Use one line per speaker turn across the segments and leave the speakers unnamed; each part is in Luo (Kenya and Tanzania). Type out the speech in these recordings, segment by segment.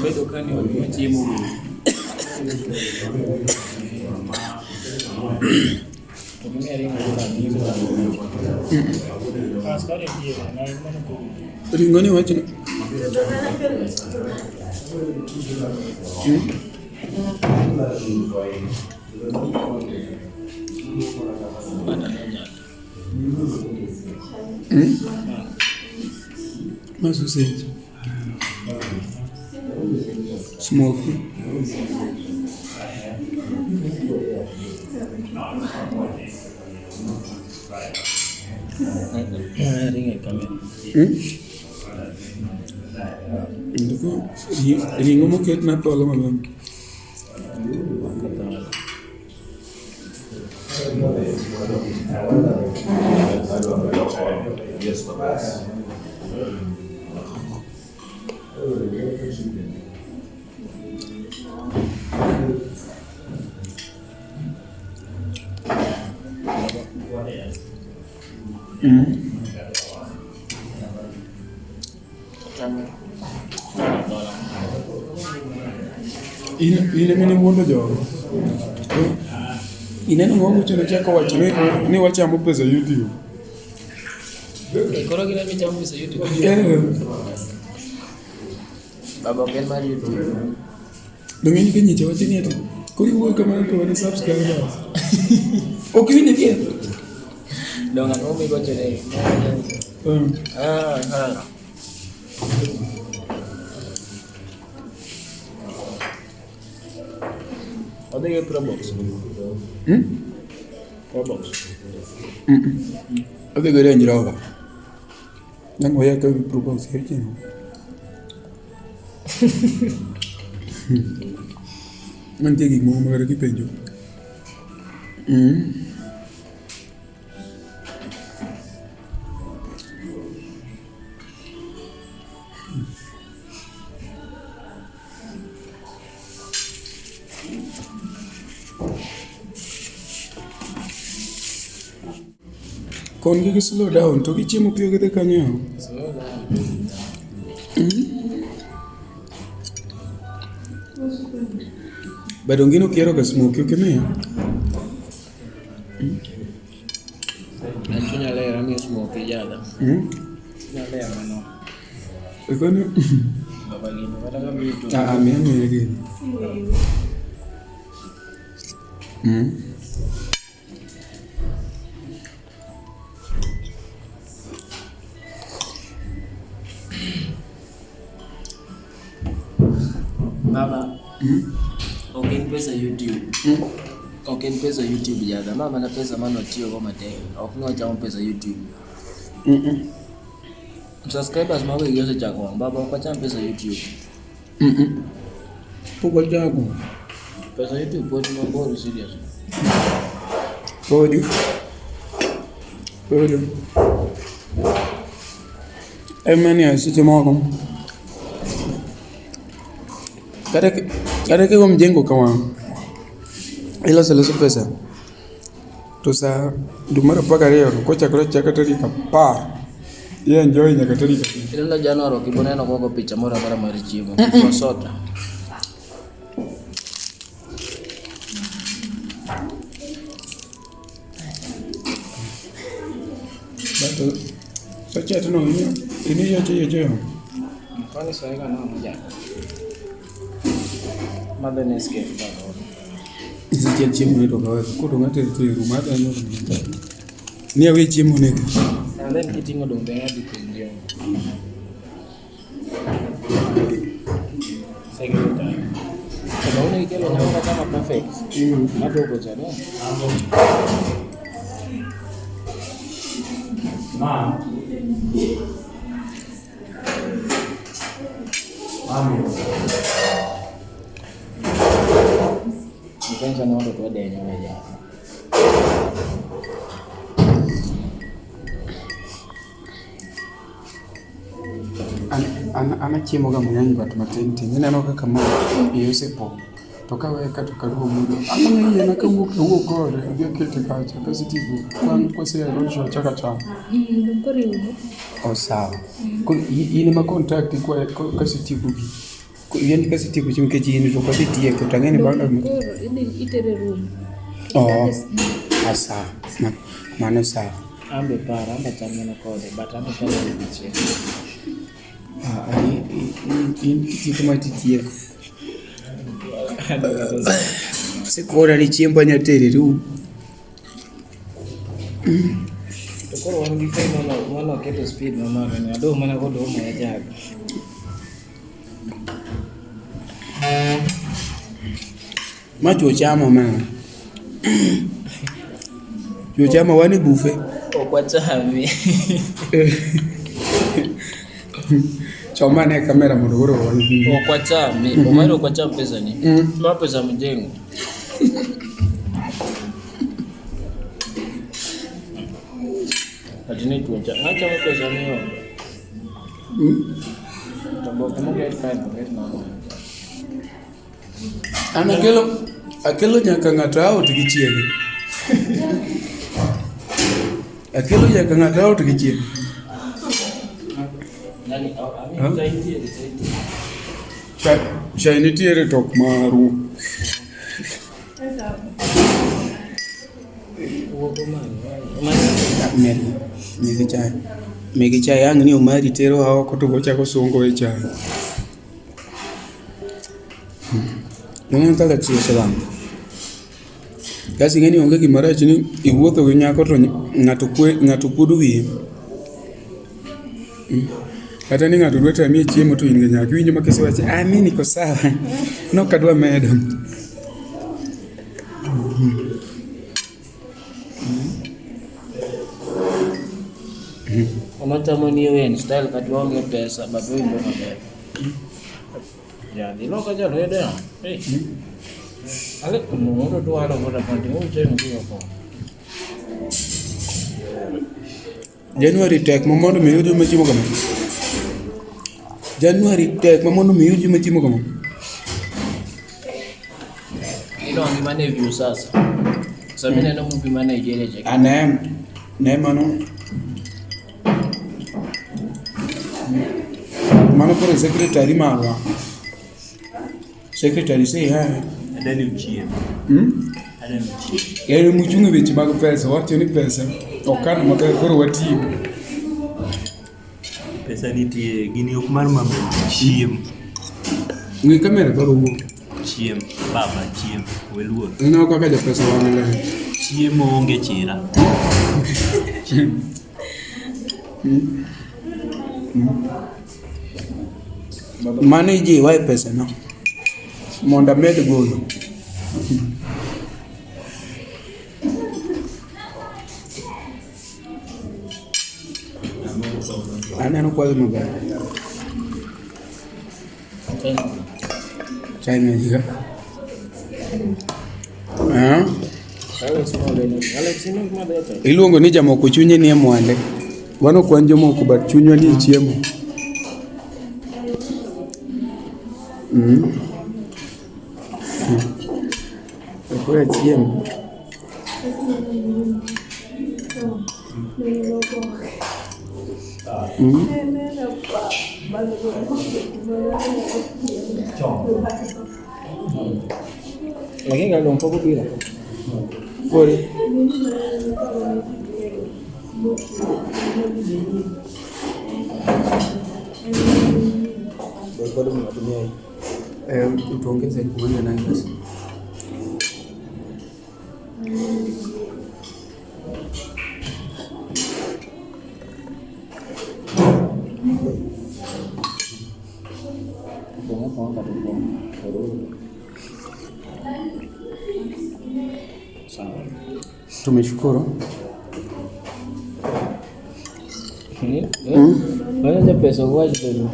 Bedo kani wachiemo.
Ringo ni wacho sausage smoke ringo moket na polo maber. Ine mene wuondo jogo. Ineno ng'o chano chako wacho ni wachamo pesa YouTube.
Koro gina chamo pesa YouTube. Baba ken mar YouTube.
Dongeni kenye chawacho ni ati kuri wuoyo kamano to wani subscribers. Ok winje kia.
Donga ng'o go chene. Ada ke Pro Box? Pro Box.
Ada ke Range Rover. Nang waya ke Pro Box ke chino. Mantie gik moko magara kipenjo. Kon gi slow down to gichiemo piyo gidhi kanyo.
Slow down.
Bado ngino quiero que smoke que me.
Anchunya leo mimi smoke jada. Na leo mano.
Ekono.
Baba ngino wataka mimi tu.
Mimi again.
Baba. Okay, pesa YouTube. Okay, pesa YouTube jada. Mama na pesa mano tio kama tena. Okunga cha pesa YouTube. Subscribers mawe yose chako. Baba ukacha pesa YouTube.
Pogo chako.
Pesa YouTube poti mambo serious.
Podi. Emani asije moko. Kada kwa mjengo kama ila sala pesa to sa dumara paka leo ko chakula cha Katolika pa yeye enjoy nya Katolika
ila Januari kiboneno kwa picha mora bara marichivo kwa soda
bato sacha tuno ini yote
mfano sasa na moja Madeneske baba.
Isikia chimu nito kawe kuto ngate tu rumata nyo. Ni awe chimu ne.
And then kitingo dong denga dikundio. Second time. Sababu ni kile nyawa kama perfect. Hapo uko jana. Pensa na watu wa deni waje.
Ana chiemo kama ng'any bat matin tin. Ineno kaka ma Yosepo to kaweka to karuo mudo ama yena ka wuok gore gi kete kacha kasi tipo kwan kose rocho chaka cha sawa in ma contact kwa kasi tipo gi yen kasi tipo chim ke jini to kasi tie ko tangeni ba
itere room
asa mano sawa
ambe para amba chamana kode but amba kale biche
in tipo matitie sikora ni chiemba nyateri tu
tokoro wan gi fai mono keto speed mama ni ado mana ko do mo ya
macho chama man yo chama wani bufe
kwa chami
choma ne kamera mudogoro wani
kwa chami omaro kwa chama pesa ni ma pesa mjengo ajini tuacha acha pesa ni yo tambo kama get fine get mama
ana akelo nyaka ng'ato tigichiege akelo nyaka ng'ato tigichiege
nani ami
chai nitiere tok maru megi chai ang ni umari tero hao koto gocha ko songo e chai nongen kaka chiyo salam kasi ngeni onge gimara chini iwuotho gi nyako to ng'ato kuodo wiye kata ni ng'ato dwa tamie chiemo to in gi nyako winjo makese wache mimi niko sawa nok adwa medo
Unataka ni wewe style katuonge pesa babu ndio mabe. Ya ndilo kaja rede. Ale kuno ndo wala bora pande uje ndio hapo.
January tek mamondo miyuju machimo kama. January tek mamondo miyuju machimo kama.
Ilo angimane view sasa. Samina na movie mana igereje.
Ne mano. Mano por secretary marwa. Secretary say ha.
Adani mchie. Adani mchie.
Yeye mchungu bichi mago pesa, watu ni pesa. Okana maga koro wati.
Pesa nitie gini ok mar mambe chiem.
Ngi kamera baro wo.
Chiem, baba chiem, weluo.
Ina kaka ja pesa wangele.
Chiemo onge chira.
Manage why pesa no. Monda med golo. Ana no kwado mabaya. China higa. Iluongo ni jamoko chunye ni mwande. Wano kwanjo moko bat chunywa ni chiemo. Kwa chiemo.
Lakini ndio mpogo bila.
Pole.
Bado mnatumia hii.
Tuongeze kuenda na basi. Tumeshukuru.
Bana pesa waje tena.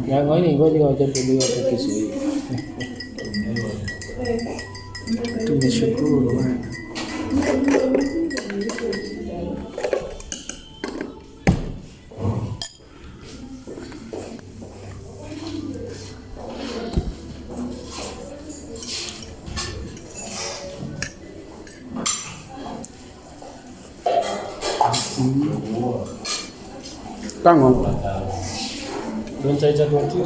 Ya ngani ngoja waje tena kwa Kiswahili.
Tumeshukuru bwana. Tang'o.
Don't I just want to